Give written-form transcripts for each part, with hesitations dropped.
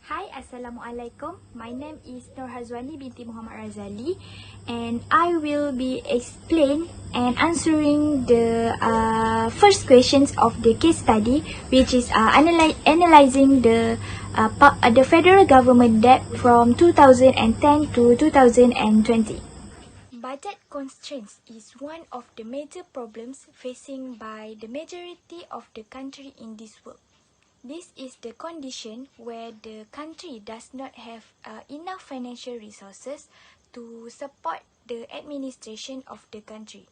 Hi, Assalamualaikum. My name is Nur Hazwani binti Muhammad Razali, and I will be explain and answering the first questions of the case study, which is analyzing the federal government debt from 2010 to 2020. Budget constraints is one of the major problems facing by the majority of the country in this world. This is the condition where the country does not have enough financial resources to support the administration of the country.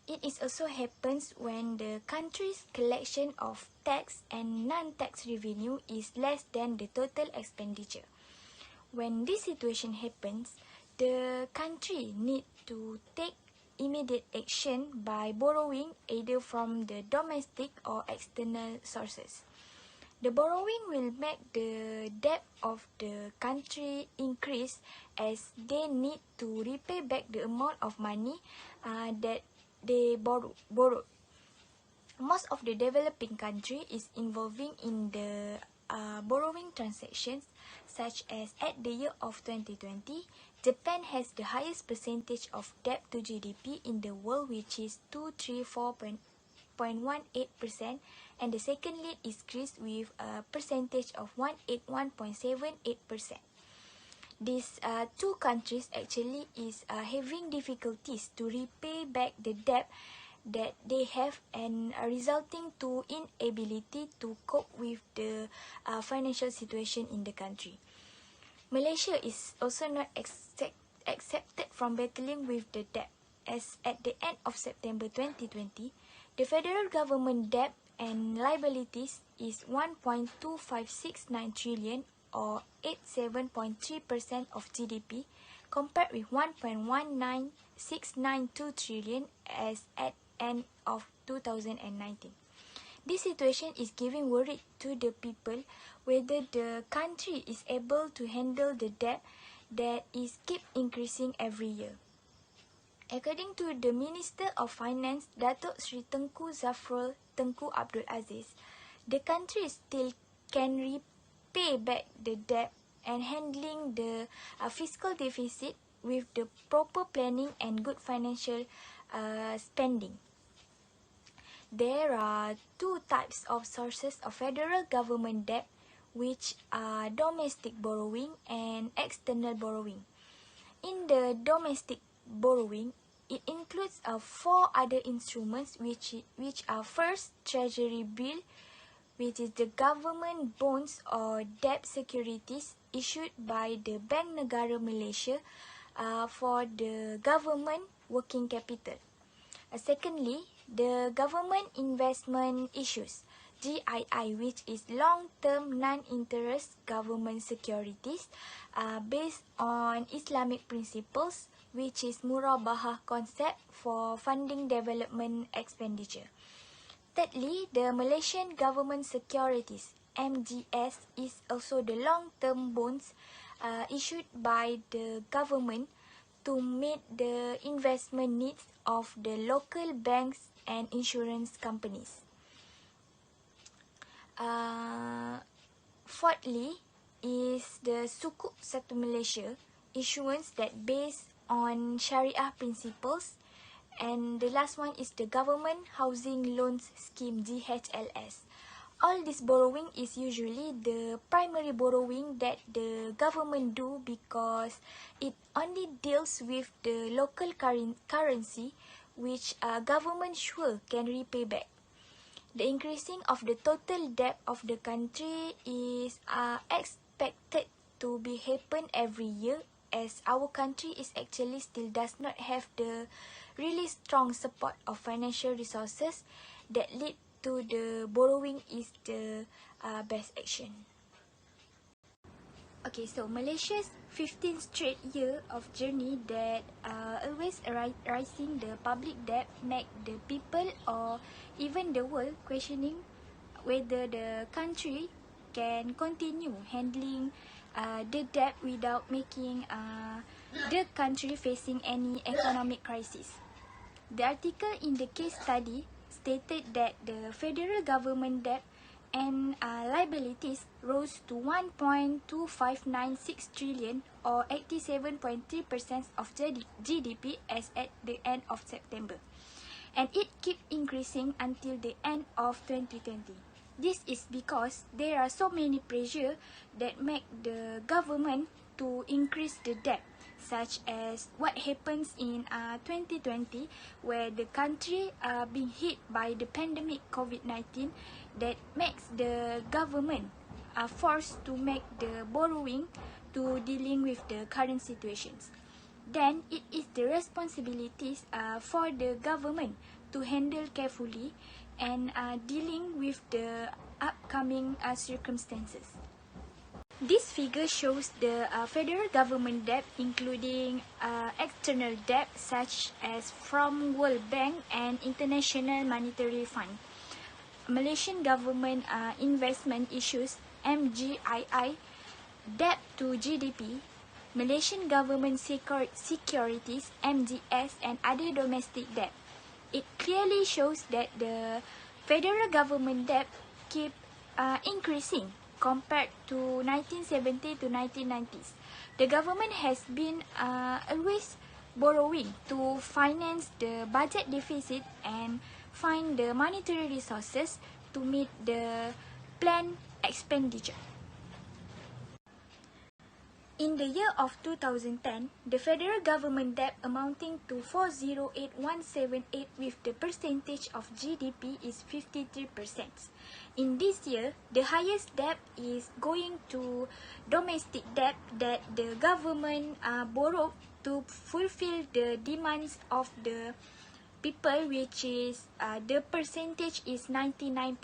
It is also happens when the country's collection of tax and non-tax revenue is less than the total expenditure. When this situation happens, the country need to take immediate action by borrowing either from the domestic or external sources. The borrowing will make the debt of the country increase as they need to repay back the amount of money that they borrowed. Most of the developing country is involving in the borrowing transactions, such as at the year of 2020, Japan has the highest percentage of debt to GDP in the world, which is 234.18%, and the second lead is Greece with a percentage of 181.78%. These two countries actually is having difficulties to repay back the debt that they have, and resulting to inability to cope with the financial situation in the country. Malaysia is also not accepted from battling with the debt, as at the end of September 2020, the federal government debt and liabilities is 1.2569 trillion or 87.3% of GDP, compared with 1.19692 trillion as at end of 2019. This situation is giving worry to the people whether the country is able to handle the debt that is keep increasing every year. According to the Minister of Finance, Datuk Sri Tengku Zafrul Tengku Abdul Aziz, the country still can repay back the debt and handling the fiscal deficit with the proper planning and good financial spending. There are two types of sources of federal government debt, which are domestic borrowing and external borrowing. In the domestic borrowing, it includes four other instruments, which are first, treasury bill, which is the government bonds or debt securities issued by the Bank Negara Malaysia for the government working capital. Secondly, the government investment issues, GII, which is long-term non-interest government securities based on Islamic principles, which is murabahah concept for funding development expenditure. Thirdly, the Malaysian government securities, MGS, is also the long-term bonds issued by the government to meet the investment needs of the local banks and insurance companies. Fourthly is the Sukuk Satu Malaysia issuance that based on Sharia principles, and the last one is the Government Housing Loans Scheme, GHLS. All this borrowing is usually the primary borrowing that the government do because it only deals with the local currency, which government sure can repay back. The increasing of the total debt of the country is expected to be happen every year, as our country is actually still does not have the really strong support of financial resources that lead to the borrowing is the best action. Okay, so Malaysia's 15th straight year of journey that always rising the public debt make the people or even the world questioning whether the country can continue handling the debt without making the country facing any economic crisis. The article in the case study stated that the federal government debt and liabilities rose to 1.2596 trillion or 87.3% of GDP as at the end of September. And it kept increasing until the end of 2020. This is because there are so many pressure that make the government to increase the debt, such as what happens in 2020, where the country being hit by the pandemic COVID-19, that makes the government forced to make the borrowing to dealing with the current situations. Then it is the responsibilities for the government to handle carefully and dealing with the upcoming circumstances. This figure shows the federal government debt, including external debt such as from World Bank and International Monetary Fund, Malaysian government investment issues (MGII), debt to GDP, Malaysian government securities (MGS), and other domestic debt. It clearly shows that the federal government debt keep increasing compared to 1970 to 1990s. The government has been always borrowing to finance the budget deficit and find the monetary resources to meet the planned expenditure. In the year of 2010, the federal government debt amounting to 408,178 with the percentage of GDP is 53%. In this year, the highest debt is going to domestic debt that the government borrowed to fulfill the demands of the people, which is the percentage is 99%.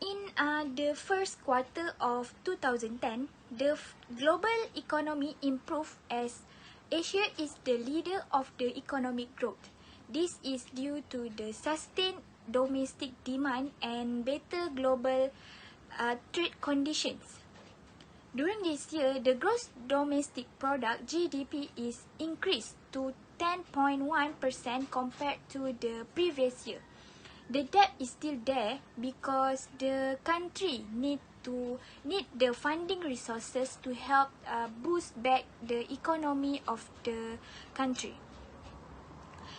In the first quarter of 2010, the global economy improved as Asia is the leader of the economic growth. This is due to the sustained domestic demand and better global trade conditions. During this year, the gross domestic product (GDP) is increased to 10.1% compared to the previous year. The debt is still there because the country need the funding resources to help boost back the economy of the country.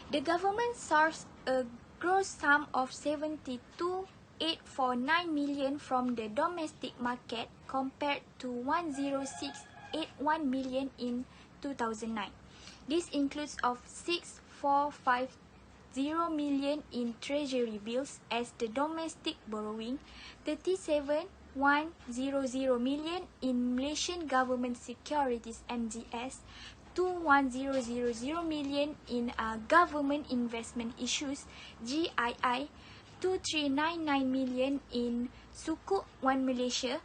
The government sourced a gross sum of 72,849 million from the domestic market compared to 106,881 million in 2009. This includes of 6,450 million in treasury bills as the domestic borrowing, 37,100 million in Malaysian government securities (MGS), 21,000 million in government investment issues (GII), 2,399 million in Sukuk One Malaysia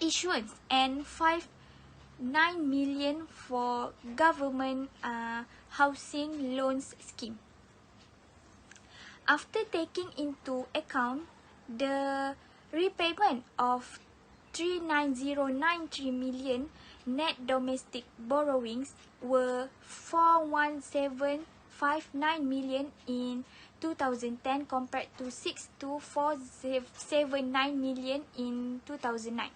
issuance, and 5,9 million for government housing loans scheme. After taking into account the repayment of 39093 million, net domestic borrowings were 41759 million in 2010 compared to 62479 million in 2009.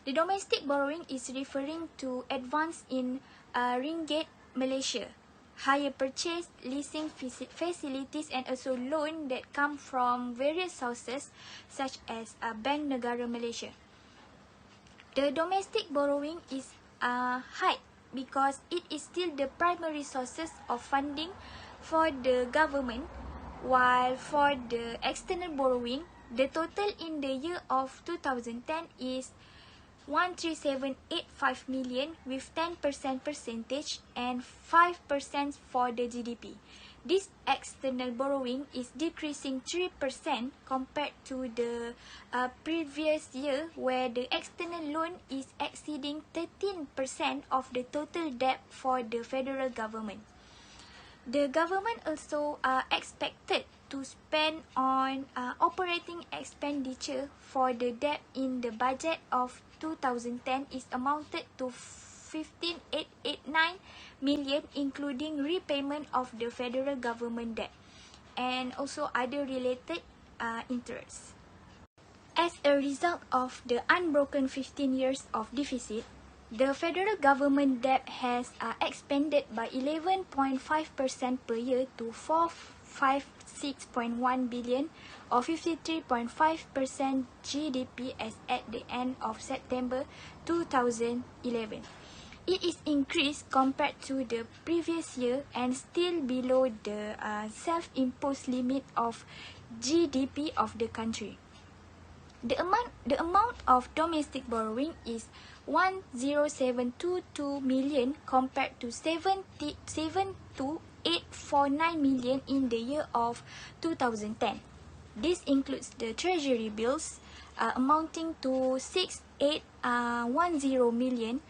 The domestic borrowing is referring to advance in ringgit Malaysia, hire purchase, leasing facilities, and also loan that come from various sources such as Bank Negara Malaysia. The domestic borrowing is high because it is still the primary sources of funding for the government, while for the external borrowing, the total in the year of 2010 is 13785 million with 10% percentage and 5% for the GDP. This external borrowing is decreasing 3% compared to the previous year, where the external loan is exceeding 13% of the total debt for the federal government. The government also expected to spend on operating expenditure for the debt in the budget of 2010 is amounted to 15,889 million, including repayment of the federal government debt and also other related interest. As a result of the unbroken 15 years of deficit, the federal government debt has expanded by 11.5% per year to 456.1 billion or 53.5% GDP as at the end of September 2011. It is increased compared to the previous year and still below the self-imposed limit of GDP of the country. The amount of domestic borrowing is 10722 million compared to 72849 million in the year of 2010. This includes the treasury bills amounting to 6810 million,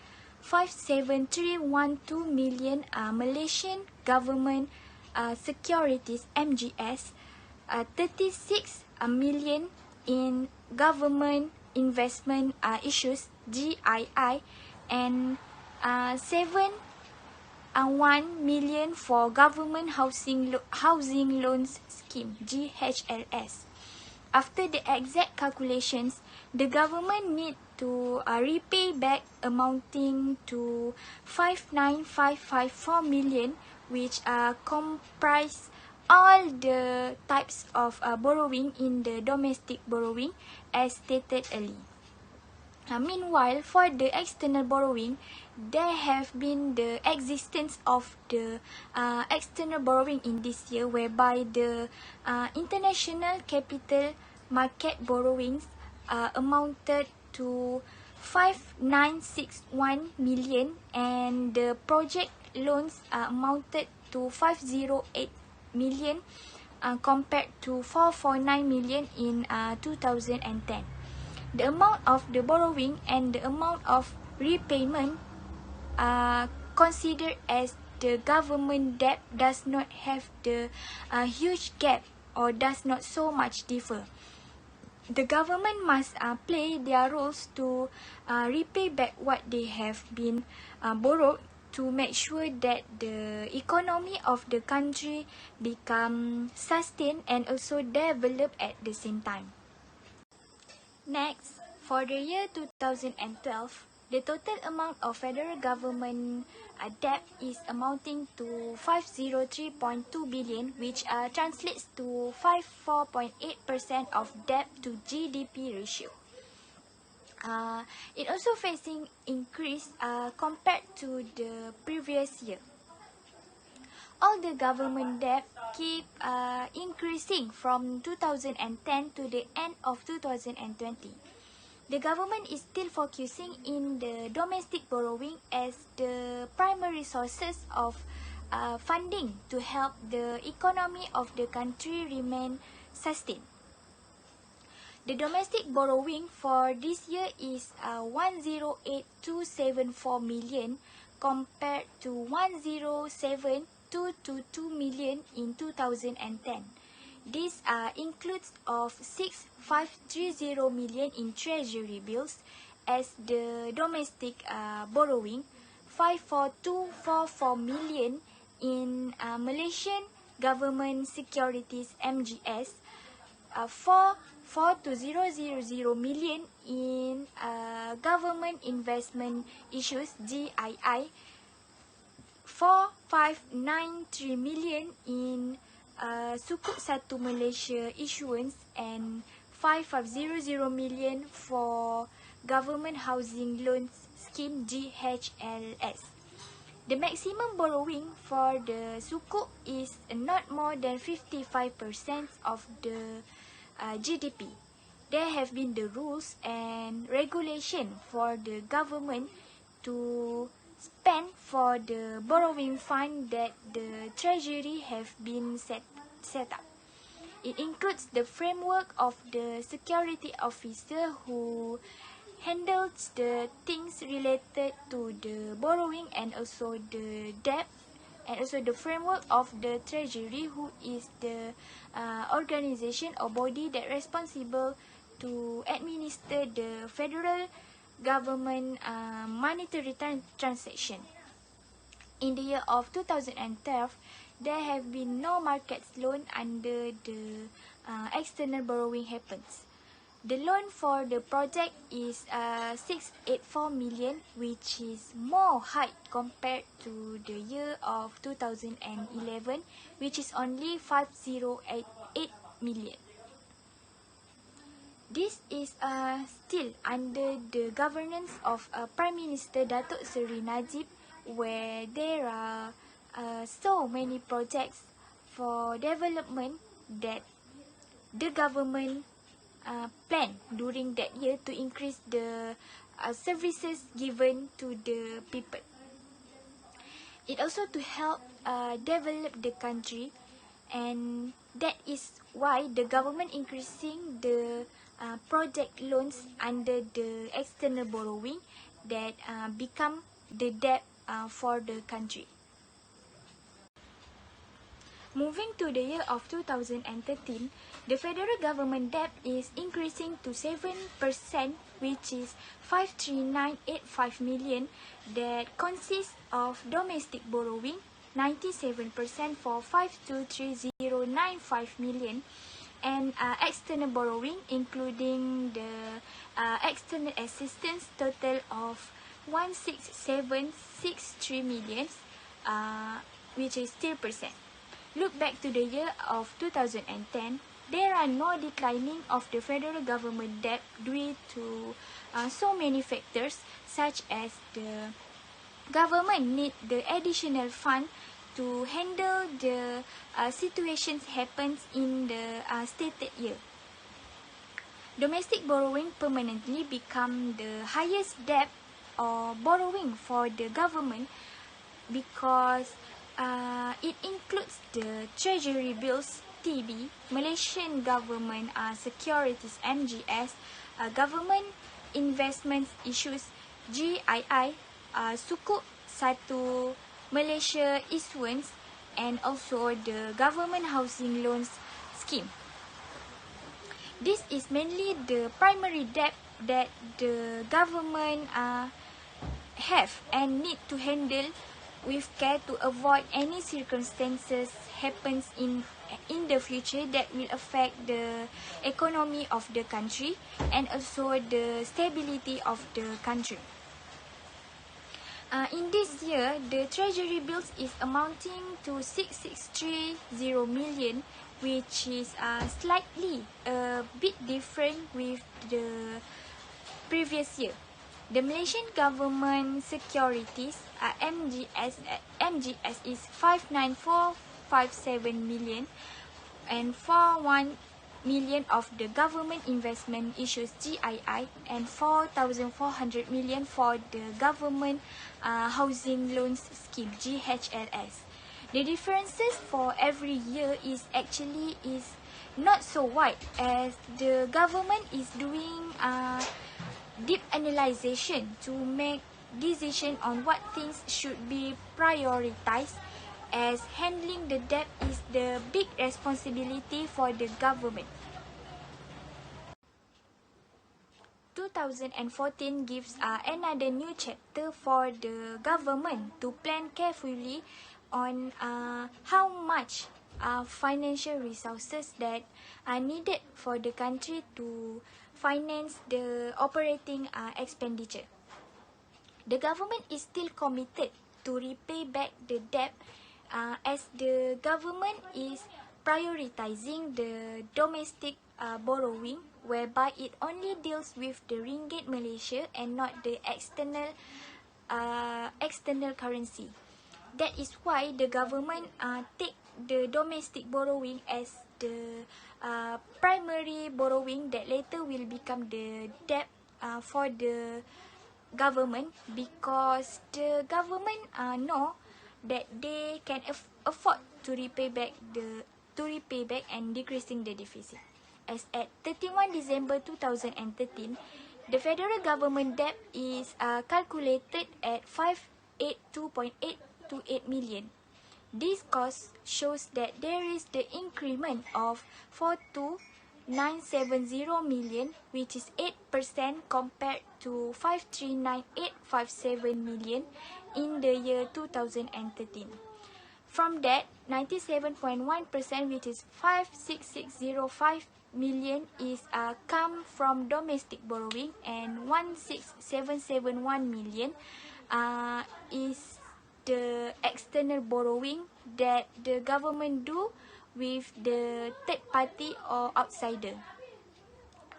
57312 million Malaysian government securities MGS, 36 million in government investment issues GII, and 7 1 million for government housing loans scheme GHLS. After the exact calculations, the government need to repay back amounting to 595554 million, which comprise all the types of borrowing in the domestic borrowing as stated earlier. Meanwhile, for the external borrowing, there have been the existence of the external borrowing in this year, whereby the international capital market borrowings amounted to 5961 million, and the project loans amounted to 508 million compared to 449 million in 2010. The amount of the borrowing and the amount of repayment considered as the government debt does not have the huge gap or does not so much differ. The government must play their roles to repay back what they have been borrowed to make sure that the economy of the country become sustained and also develop at the same time. Next, for the year 2012, the total amount of federal government debt is amounting to 503.2 billion, which translates to 54.8% of debt to GDP ratio. It also facing increase compared to the previous year. All the government debt keep increasing from 2010 to the end of 2020. The government is still focusing in the domestic borrowing as the primary sources of funding to help the economy of the country remain sustained. The domestic borrowing for this year is 108,274 million compared to 107,222 million in 2010. This includes of 6,530 million in treasury bills as the domestic borrowing, 54244 million in Malaysian government securities MGS, 442,000 million in government investment issues GII, 4,593 million in Sukuk Satu Malaysia issuance, and 5,500 million for government housing loans scheme GHLS. The maximum borrowing for the Sukuk is not more than 55% of the GDP. There have been the rules and regulation for the government to spend for the borrowing fund that the treasury have been set up. It includes the framework of the security officer who handles the things related to the borrowing and also the debt, and also the framework of the treasury, who is the organization or body that responsible to administer the federal government monetary transaction. In the year of 2012, there have been no markets loan under the external borrowing happens. The loan for the project is 684 million, which is more high compared to the year of 2011, which is only 5088 million. This is still under the governance of Prime Minister Datuk Seri Najib, where there are so many projects for development that the government plan during that year to increase the services given to the people. It also to help develop the country, and that is why the government increasing the project loans under the external borrowing that become the debt for the country. Moving to the year of 2013, the federal government debt is increasing to 7%, which is 53985 million, that consists of domestic borrowing, 97% for 523095 million, and external borrowing, including the external assistance, total of 16763 million, which is 3%. Look back to the year of 2010, there are no declining of the federal government debt due to so many factors, such as the government need the additional fund to handle the situations happens in the stated year. Domestic borrowing permanently become the highest debt or borrowing for the government because it includes the Treasury Bills (TB), Malaysian Government Securities (MGS), Government Investment Issues (GII), Sukuk Satu Malaysia Issuance, and also the Government Housing Loans Scheme. This is mainly the primary debt that the government have and need to handle with care to avoid any circumstances happens in the future that will affect the economy of the country and also the stability of the country. In this year, the treasury bills is amounting to 6630 million, which is slightly a bit different with the previous year. The Malaysian Government Securities MGS is 59457 million, and 41 million of the Government Investment Issues GII, and 4,400 million for the Government Housing Loans Scheme GHLS. The differences for every year is actually not so wide, as the government is doing deep analyzation to make decision on what things should be prioritized, as handling the debt is the big responsibility for the government. 2014 gives another new chapter for the government to plan carefully on how much financial resources that are needed for the country to finance the operating expenditure. The government is still committed to repay back the debt, as the government is prioritizing the domestic borrowing, whereby it only deals with the ringgit Malaysia and not the external currency. That is why the government take the domestic borrowing as the primary borrowing that later will become the debt for the government, because the government know that they can afford to repay back and decreasing the deficit. As at 31 December 2013, the federal government debt is calculated at 582.828 million. This cost shows that there is the increment of 42970 million, which is 8% compared to 539,857 million in the year 2013. From that, 97.1%, which is 56605 million, is come from domestic borrowing, and 16771 million is the external borrowing that the government do with the third party or outsider.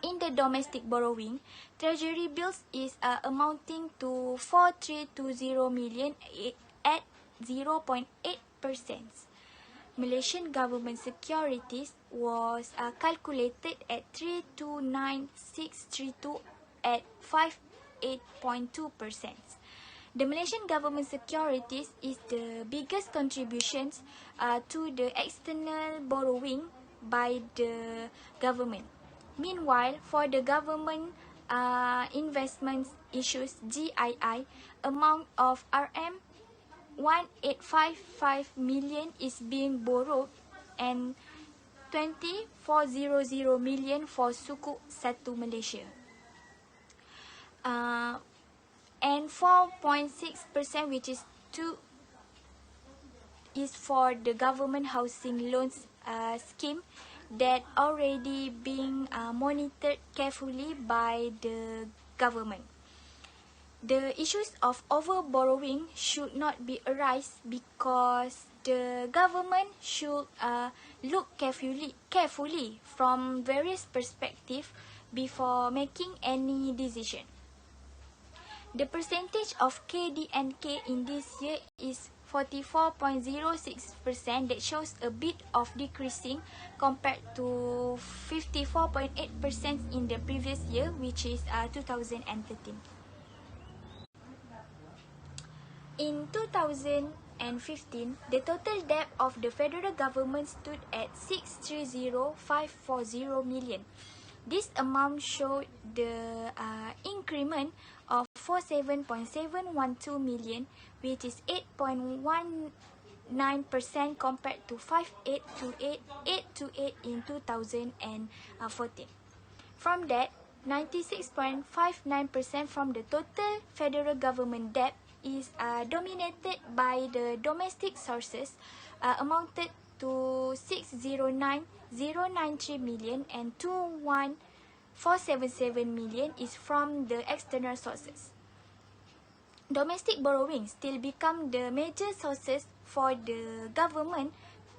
In the domestic borrowing, treasury bills is amounting to 4320 million at 0.8%. Malaysian government securities was calculated at 329632 at 58.2%. The Malaysian government securities is the biggest contributions to the external borrowing by the government. Meanwhile, for the government investments issues GII, amount of RM 1855 million is being borrowed and 2400 million for Sukuk Satu Malaysia. And 4.6%, which is 2, is for the government housing loans scheme that already being monitored carefully by the government. The issues of over-borrowing should not be arise because the government should look carefully from various perspectives before making any decision. The percentage of KDNK in this year is 44.06%, that shows a bit of decreasing compared to 54.8% in the previous year, which is 2013. In 2015, the total debt of the federal government stood at 630,540 million. This amount showed the increment of 47.712 million, which is 8.19% compared to 5.828 in 2014. From that, 96.59% from the total federal government debt is dominated by the domestic sources, amounted to 609,093 million, and 21,477 million is from the external sources. Domestic borrowing still become the major sources for the government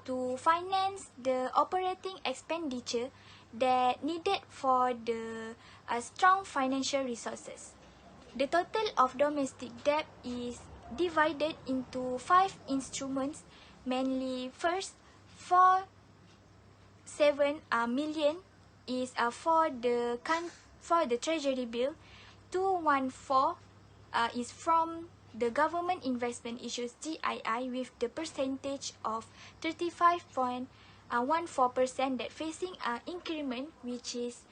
to finance the operating expenditure that needed for the strong financial resources. The total of domestic debt is divided into 5 instruments, mainly first, 47 million is for the treasury bill, 214 is from the government investment issues GII with the percentage of 35.14% that facing an increment, which is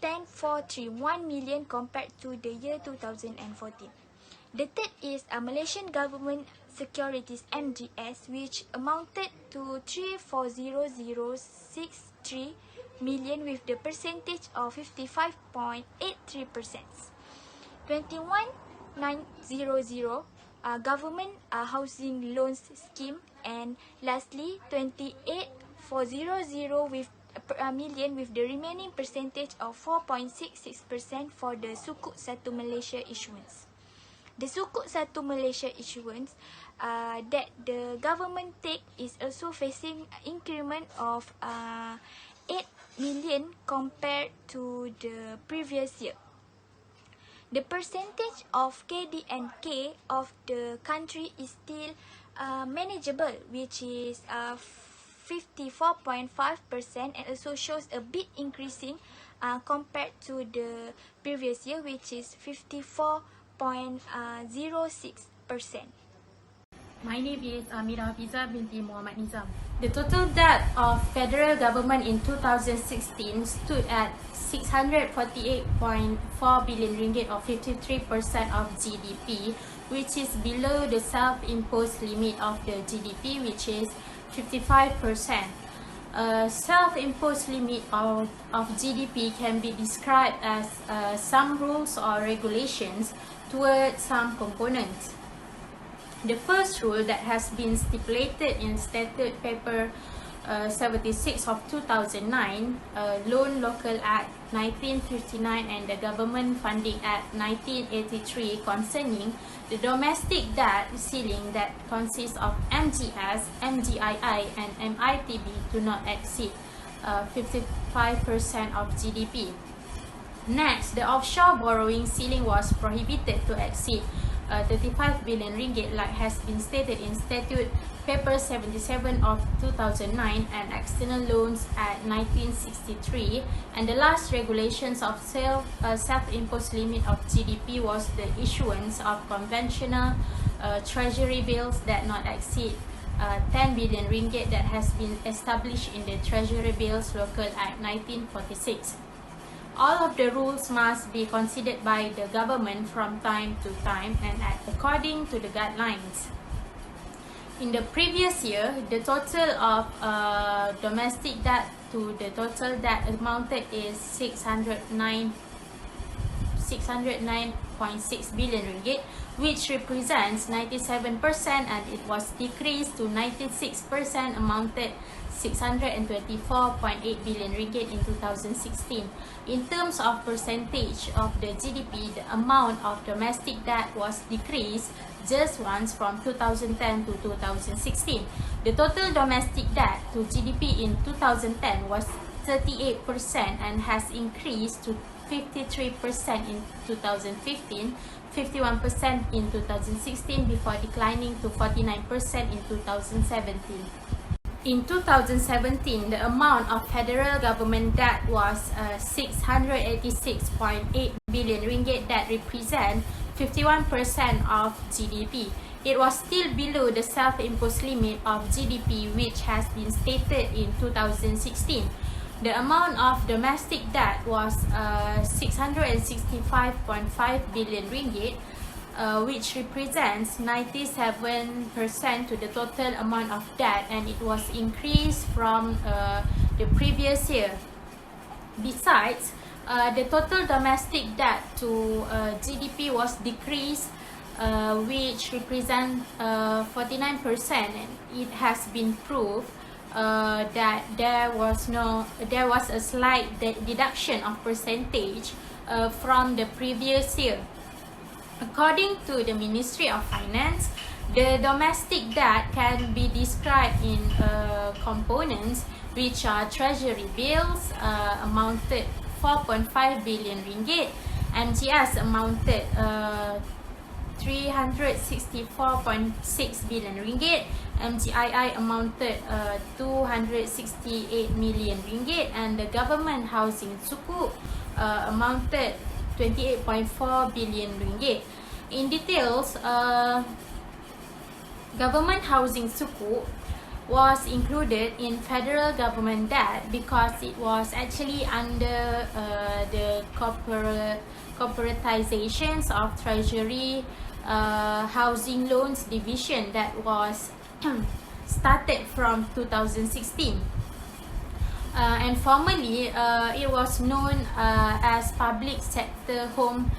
10,431 million compared to the year 2014. The third is a Malaysian government securities MGS, which amounted to 340,063 million with the percentage of 55.83%. 21,900 government housing loans scheme, and lastly 28,400 with million with the remaining percentage of 4.66% for the Sukuk Satu Malaysia issuance. The Sukuk Satu Malaysia issuance that the government take is also facing increment of 8 million compared to the previous year. The percentage of KDNK of the country is still manageable, which is 54.5%, and also shows a bit increasing compared to the previous year, which is 54.06%. My name is Amira Hafiza binti Muhammad Nizam. The total debt of federal government in 2016 stood at 648.4 billion ringgit, or 53% of GDP, which is below the self-imposed limit of the GDP, which is 55%. A self-imposed limit of GDP can be described as some rules or regulations towards some components. The first rule that has been stipulated in Statute Paper 76 of 2009, Loan Local Act 1959 and the Government Funding Act 1983 concerning the domestic debt ceiling that consists of MGS, MGII and MITB do not exceed 55% of GDP. Next, the offshore borrowing ceiling was prohibited to exceed 35 billion ringgit, like has been stated in Statute Paper 77 of 2009 and External Loans Act 1963. And the last regulations of self-imposed limit of GDP was the issuance of conventional treasury bills that not exceed 10 billion ringgit that has been established in the Treasury Bills Local Act 1946. All of the rules must be considered by the government from time to time and according to the guidelines. In the previous year, the total of domestic debt to the total debt amounted is 609.6 billion ringgit, which represents 97%, and it was decreased to 96%, amounted 624.8 billion ringgit in 2016. In terms of percentage of the GDP, the amount of domestic debt was decreased just once from 2010 to 2016. The total domestic debt to GDP in 2010 was 38% and has increased to 53% in 2015, 51% in 2016 before declining to 49% in 2017. In 2017, the amount of federal government debt was 686.8 billion ringgit, that represent 51% of GDP. It was still below the self-imposed limit of GDP, which has been stated in 2016. The amount of domestic debt was 665.5 billion ringgit, which represents 97% to the total amount of debt, and it was increased from the previous year. Besides, the total domestic debt to GDP was decreased, which represents 49%, and it has been proved that there was a slight deduction of percentage from the previous year. According to the Ministry of Finance, the domestic debt can be described in components, which are treasury bills amounted 4.5 billion ringgit, MGS amounted 364.6 billion ringgit, MGII amounted 268 million ringgit, and the government housing sukuk amounted 28.4 billion ringgit. In details, government housing sukuk was included in federal government debt because it was actually under the corporatizations of Treasury Housing Loans Division that was started from 2016. And formerly, it was known as Public Sector Home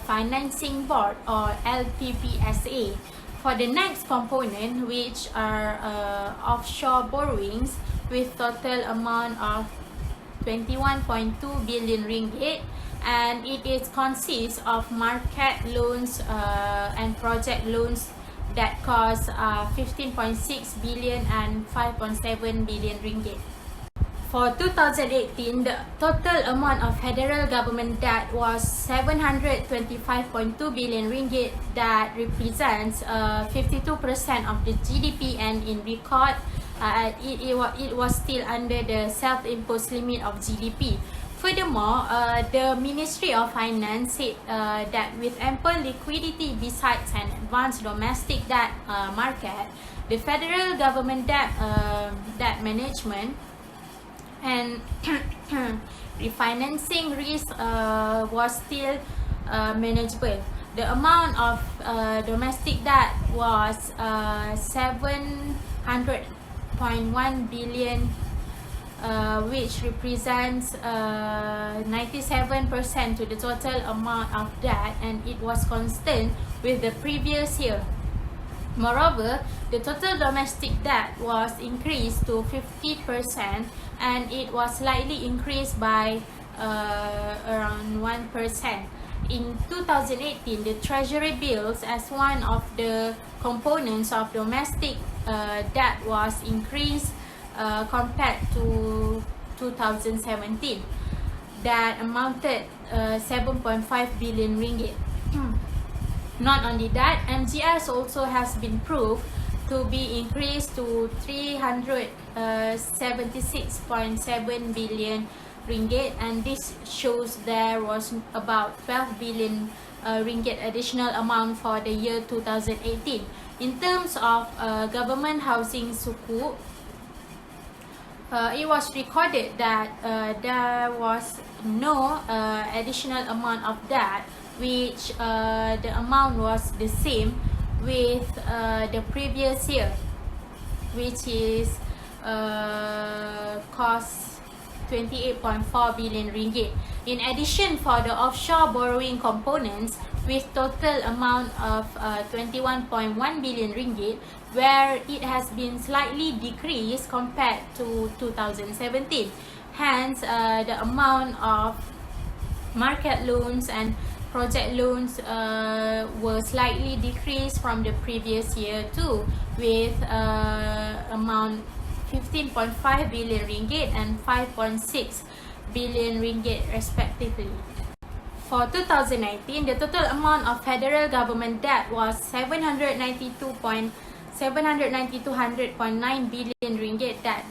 Financing Board, or LPPSA. For the next component, which are offshore borrowings with total amount of 21.2 billion ringgit, and it is consists of market loans and project loans that cost 15.6 billion and 5.7 billion ringgit. For 2018, the total amount of federal government debt was 725.2 billion ringgit, that represents 52% of the GDP, and in record, it was still under the self-imposed limit of GDP. Furthermore, the Ministry of Finance said that with ample liquidity besides an advanced domestic debt market, the federal government debt management and refinancing risk was still manageable. The amount of domestic debt was 700.1 billion, which represents 97% to the total amount of debt, and it was constant with the previous year. Moreover, the total domestic debt was increased to 50% and it was slightly increased by around 1%. In 2018, the treasury bills as one of the components of domestic debt was increased compared to 2017. That amounted 7.5 billion ringgit. Not only that, MGS also has been proved to be increased to 376.7 billion ringgit, and this shows there was about 12 billion ringgit additional amount for the year 2018. In terms of government housing sukuk, it was recorded that there was no additional amount of that, which the amount was the same with the previous year, which is cost 28.4 billion ringgit. In addition, for the offshore borrowing components, with total amount of 21.1 billion ringgit, where it has been slightly decreased compared to 2017. Hence, the amount of market loans and project loans were slightly decreased from the previous year too, with amount 15.5 billion ringgit and 5.6 billion ringgit respectively. For 2019, the total amount of federal government debt was 792.9 billion ringgit, that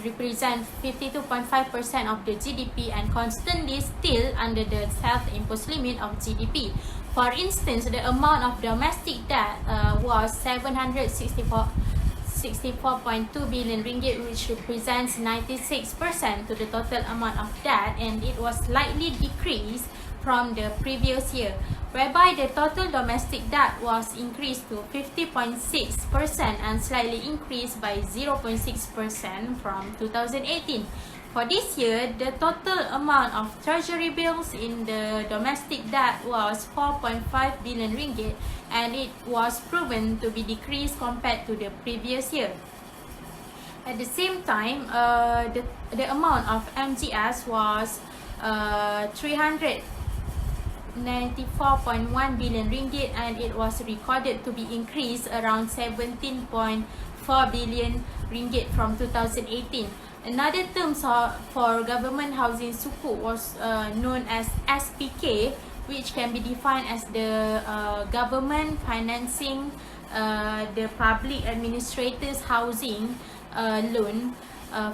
represents 52.5% of the GDP and constantly still under the self-imposed limit of GDP. For instance, the amount of domestic debt was 764.2 billion ringgit, which represents 96% to the total amount of debt, and it was slightly decreased from the previous year, whereby the total domestic debt was increased to 50.6% and slightly increased by 0.6% from 2018. For this year, the total amount of treasury bills in the domestic debt was 4.5 billion ringgit, and it was proven to be decreased compared to the previous year. At the same time, the amount of MGS was 394.1 billion ringgit, and it was recorded to be increased around 17.4 billion ringgit from 2018. Another term for government housing sukuk was known as SPK, which can be defined as the government financing the public administrators housing loan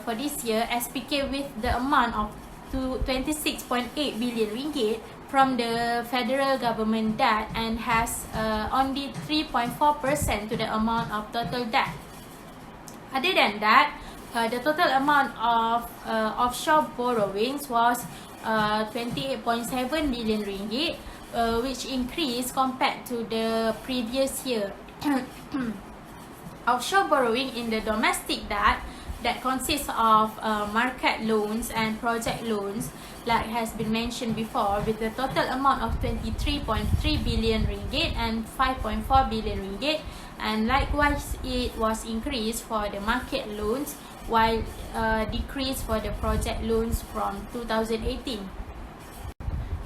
for this year. SPK with the amount of 26.8 billion ringgit from the federal government debt and has only 3.4% to the amount of total debt. Other than that, the total amount of offshore borrowings was 28.7 billion ringgit, which increased compared to the previous year. Offshore borrowing in the domestic debt that consists of market loans and project loans, like has been mentioned before, with the total amount of 23.3 billion ringgit and 5.4 billion ringgit, and likewise it was increased for the market loans, while decreased for the project loans from 2018.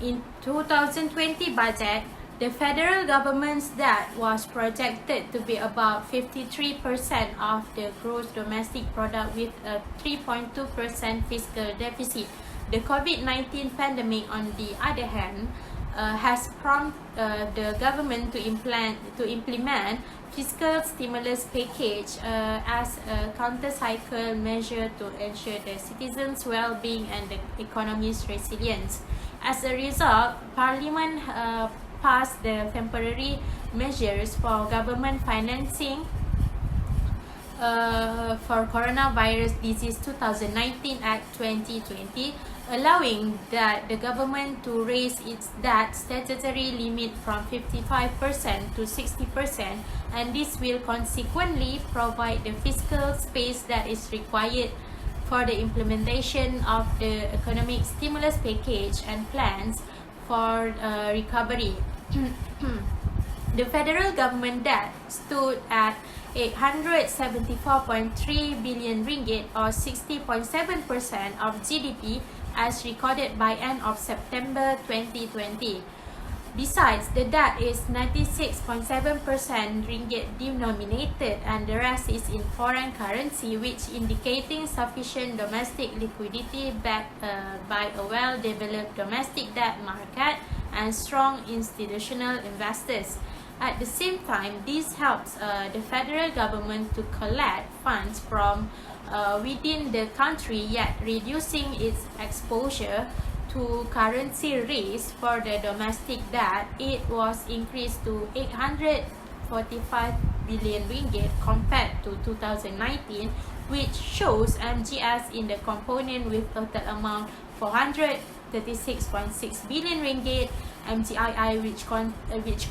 In 2020 budget, the federal government's debt was projected to be about 53% of the gross domestic product, with a 3.2% fiscal deficit. The COVID-19 pandemic, on the other hand, has prompted the government to implement fiscal stimulus package as a counter-cycle measure to ensure the citizens' well-being and the economy's resilience. As a result, Parliament passed the temporary measures for government financing for Coronavirus Disease 2019 Act 2020, allowing that the government to raise its debt statutory limit from 55% to 60%, and this will consequently provide the fiscal space that is required for the implementation of the economic stimulus package and plans for recovery. The federal government debt stood at 874.3 billion ringgit or 60.7% of GDP as recorded by end of September 2020. Besides, the debt is 96.7% ringgit denominated and the rest is in foreign currency, which indicating sufficient domestic liquidity backed by a well-developed domestic debt market and strong institutional investors. At the same time, this helps the federal government to collect funds from within the country, yet reducing its exposure to currency risk. For the domestic debt, it was increased to 845 billion ringgit compared to 2019, which shows MGS in the component with total amount 436.6 billion ringgit, MGII which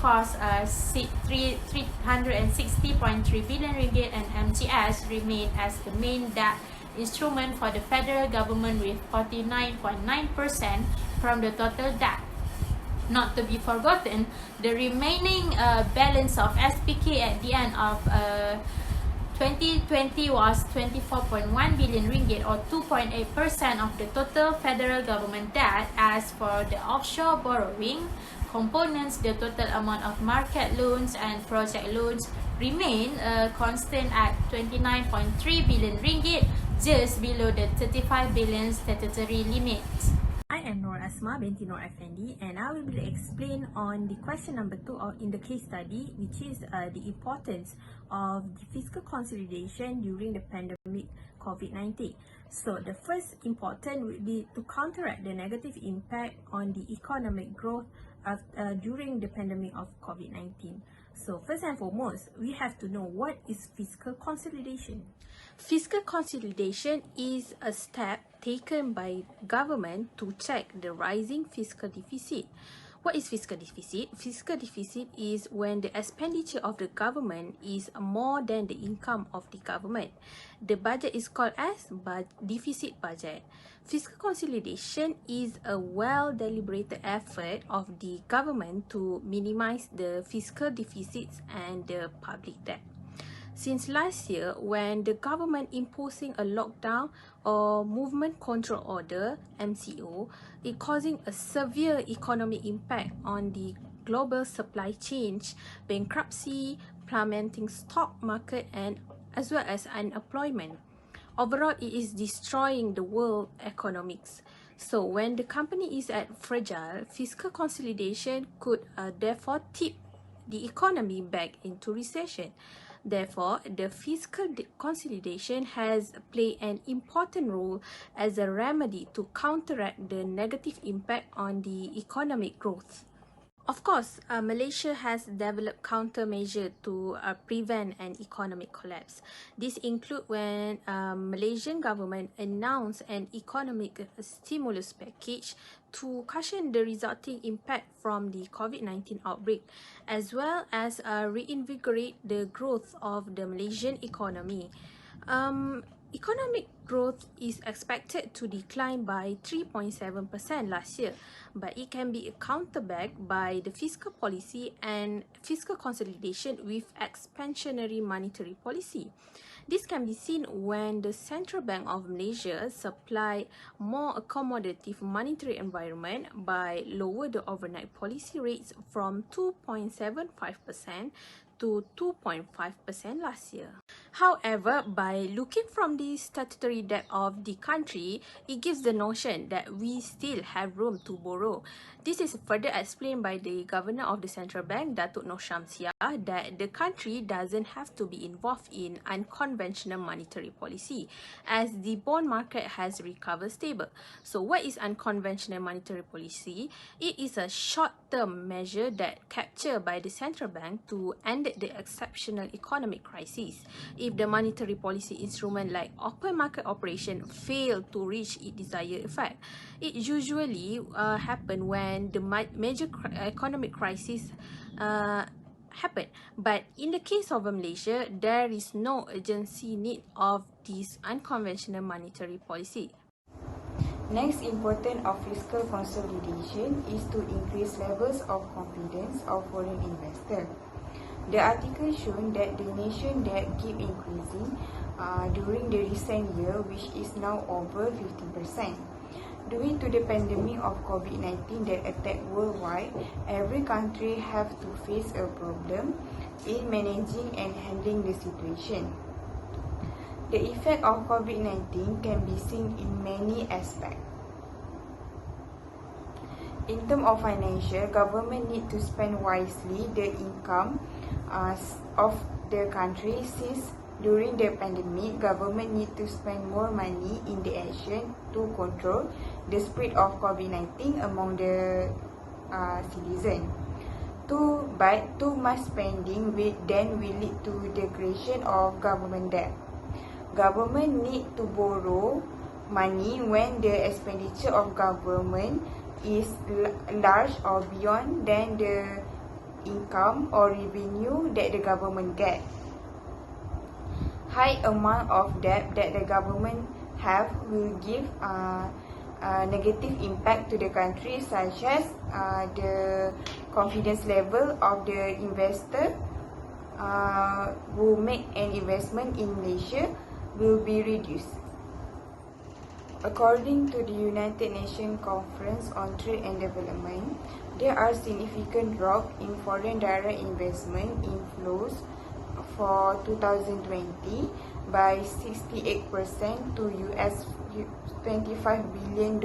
cost 360.3 billion ringgit, and MGS remain as the main debt instrument for the federal government with 49.9% from the total debt. Not to be forgotten, the remaining balance of SPK at the end of 2020 was 24.1 billion ringgit or 2.8% of the total federal government debt. As for the offshore borrowing components, the total amount of market loans and project loans remain constant at 29.3 billion ringgit, just below the 35 billion statutory limit. I am Nur Asma binti Nur Effendi, and I will explain on the question number 2 in the case study, which is the importance of the fiscal consolidation during the pandemic COVID-19. So the first important would be to counteract the negative impact on the economic growth during the pandemic of COVID-19. So first and foremost, we have to know what is fiscal consolidation. Fiscal consolidation is a step taken by government to check the rising fiscal deficit. What is fiscal deficit? Fiscal deficit is when the expenditure of the government is more than the income of the government. The budget is called as deficit budget. Fiscal consolidation is a well-deliberated effort of the government to minimize the fiscal deficits and the public debt. Since last year, when the government imposing a lockdown or movement control order, MCO, it causing a severe economic impact on the global supply chain, bankruptcy, plummeting stock market, and as well as unemployment. Overall, it is destroying the world economics. So when the company is at fragile, fiscal consolidation could therefore tip the economy back into recession. Therefore, the fiscal consolidation has played an important role as a remedy to counteract the negative impact on the economic growth. Of course, Malaysia has developed countermeasures to prevent an economic collapse. This include when Malaysian government announced an economic stimulus package to cushion the resulting impact from the COVID-19 outbreak, as well as reinvigorate the growth of the Malaysian economy. Economic growth is expected to decline by 3.7% last year, but it can be counterbacked by the fiscal policy and fiscal consolidation with expansionary monetary policy. This can be seen when the Central Bank of Malaysia supply more accommodative monetary environment by lower the overnight policy rates from 2.75% to 2.5% last year. However, by looking from the statutory debt of the country, it gives the notion that we still have room to borrow. This is further explained by the Governor of the Central Bank, Datuk Noh Syamsiah, that the country doesn't have to be involved in unconventional monetary policy as the bond market has recovered stable. So what is unconventional monetary policy? It is a short-term measure that captured by the Central Bank to end the exceptional economic crisis. If the monetary policy instrument like open market operation fail to reach its desired effect, it usually happen when the major economic crisis happen. But in the case of Malaysia, there is no urgency need of this unconventional monetary policy. Next important of fiscal consolidation is to increase levels of confidence of foreign investors. The article shown that the nation debt keep increasing during the recent year, which is now over 15%. Due to the pandemic of COVID-19 that attacked worldwide, every country have to face a problem in managing and handling the situation. The effect of COVID-19 can be seen in many aspects. In terms of financial, government need to spend wisely the income of the country, since during the pandemic, government need to spend more money in the action to control the spread of COVID-19 among the citizen. But too much spending then will lead to the creation of government debt. Government need to borrow money when the expenditure of government is large or beyond than the income or revenue that the government get. High amount of debt that the government have will give negative impact to the country, such as the confidence level of the investor who make an investment in Malaysia will be reduced. According to the United Nations Conference on Trade and Development, there are significant drop in foreign direct investment inflows for 2020 by 68% to US $25 billion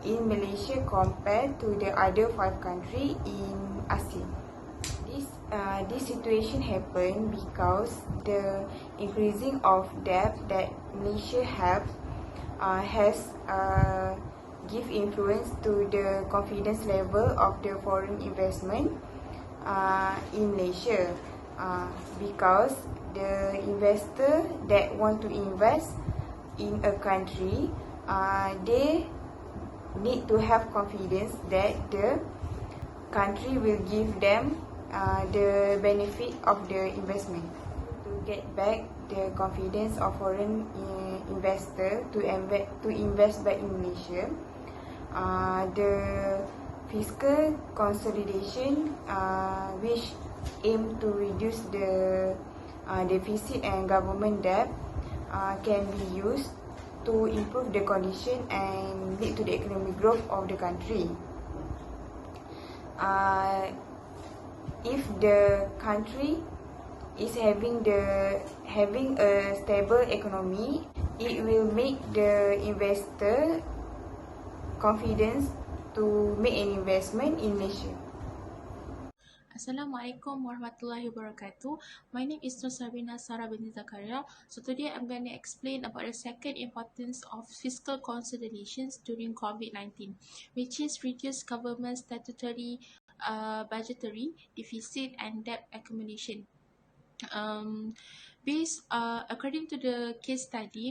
in Malaysia compared to the other 5 countries in ASEAN. This situation happened because the increasing of debt that Malaysia has give influence to the confidence level of the foreign investment in Malaysia, because the investor that want to invest in a country, they need to have confidence that the country will give them the benefit of the investment. To get back the confidence of foreign investor to invest back in Malaysia, the fiscal consolidation, which aim to reduce the deficit and government debt, can be used to improve the condition and lead to the economic growth of the country. If the country is having a stable economy, it will make the investor confidence to make an investment in Malaysia. Assalamualaikum warahmatullahi wabarakatuh. My name is Nur Sabrina Sarah binti Zakaria. So today I'm going to explain about the second importance of fiscal consolidations during COVID-19, which is reduce government statutory budgetary deficit and debt accumulation. According to the case study,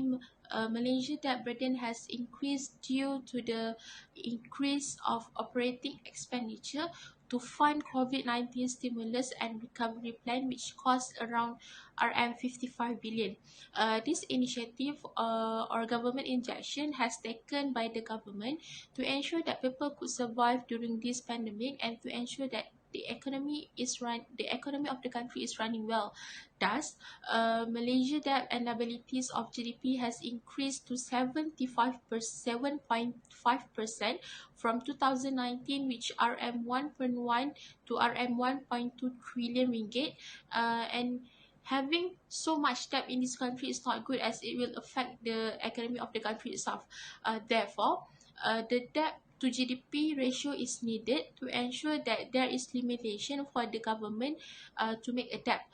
Malaysia debt burden has increased due to the increase of operating expenditure to fund COVID-19 stimulus and recovery plan, which cost around RM55 billion. This initiative or government injection has taken by the government to ensure that people could survive during this pandemic and to ensure that the economy of the country is running well. Thus, Malaysia debt and liabilities of GDP has increased to 7.5% from 2019, which RM1.1 to RM1.2 trillion ringgit. And having so much debt in this country is not good, as it will affect the economy of the country itself. Therefore, the debt to GDP ratio is needed to ensure that there is limitation for the government to make a debt.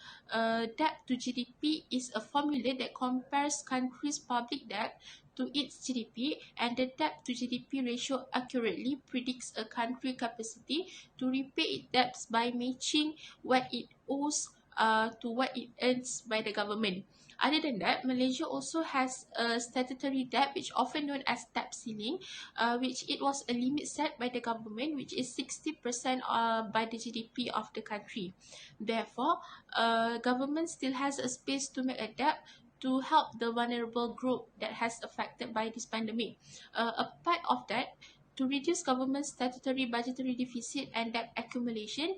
Debt to GDP is a formula that compares countries' public debt to its GDP, and the debt to GDP ratio accurately predicts a country capacity to repay its debts by matching what it owes to what it earns by the government. Other than that, Malaysia also has a statutory debt, which often known as debt ceiling, which it was a limit set by the government, which is 60% by the GDP of the country. Therefore, government still has a space to make a debt to help the vulnerable group that has affected by this pandemic. Apart of that, to reduce government's statutory budgetary deficit and debt accumulation,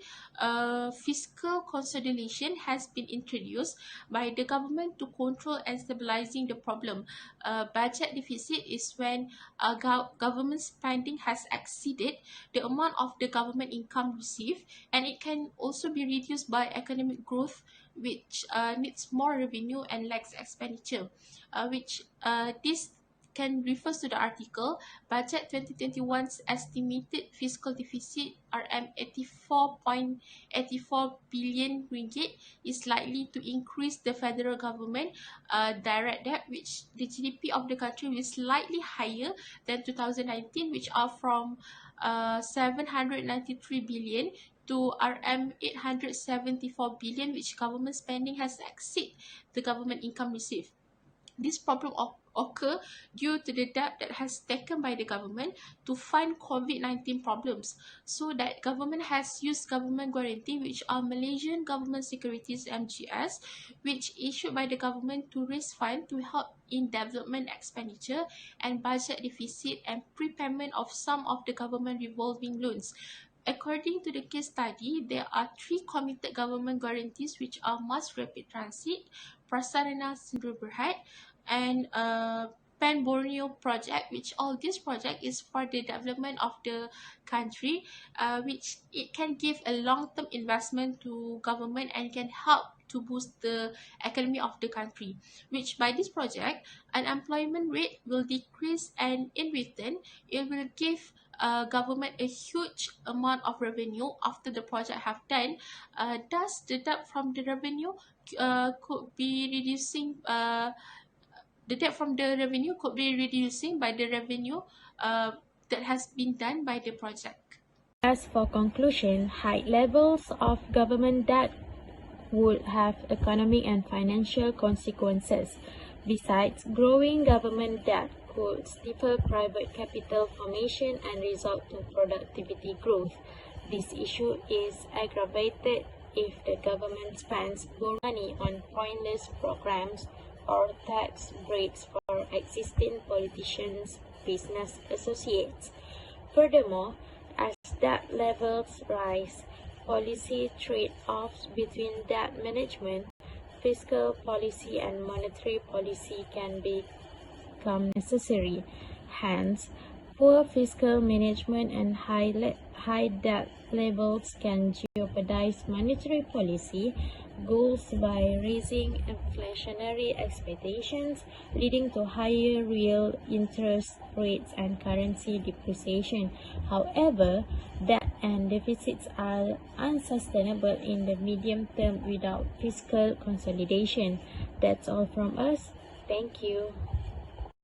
fiscal consolidation has been introduced by the government to control and stabilizing the problem. Budget deficit is when government spending has exceeded the amount of the government income received, and it can also be reduced by economic growth, which needs more revenue and lacks expenditure, this can refers to the article. Budget 2021's estimated fiscal deficit RM 84.84 billion ringgit is likely to increase the federal government direct debt, which the GDP of the country is slightly higher than 2019, which are from 793 billion to RM 874 billion, which government spending has exceeded the government income received. This problem occur due to the debt that has taken by the government to fund COVID-19 problems. So that government has used government guarantee, which are Malaysian Government Securities MGS, which issued by the government to raise fund to help in development expenditure and budget deficit and prepayment of some of the government revolving loans. According to the case study, there are 3 committed government guarantees, which are Mass Rapid Transit, Prasarana Sdn Bhd, and Pan Borneo project, which all this project is for the development of the country, which it can give a long-term investment to government and can help to boost the economy of the country, which by this project, unemployment rate will decrease, and in return, it will give government a huge amount of revenue after the project have done. Thus, the debt from the revenue could be reducing. The debt from the revenue could be reducing by the revenue that has been done by the project. As for conclusion, high levels of government debt would have economic and financial consequences. Besides, growing government debt could stifle private capital formation and result to productivity growth. This issue is aggravated if the government spends more money on pointless programs or tax breaks for existing politicians' business associates. Furthermore, as debt levels rise, policy trade-offs between debt management, fiscal policy, and monetary policy can become necessary. Hence, poor fiscal management and high debt levels can jeopardize monetary policy goals by raising inflationary expectations, leading to higher real interest rates and currency depreciation. However, debt and deficits are unsustainable in the medium term without fiscal consolidation. That's all from us. Thank you.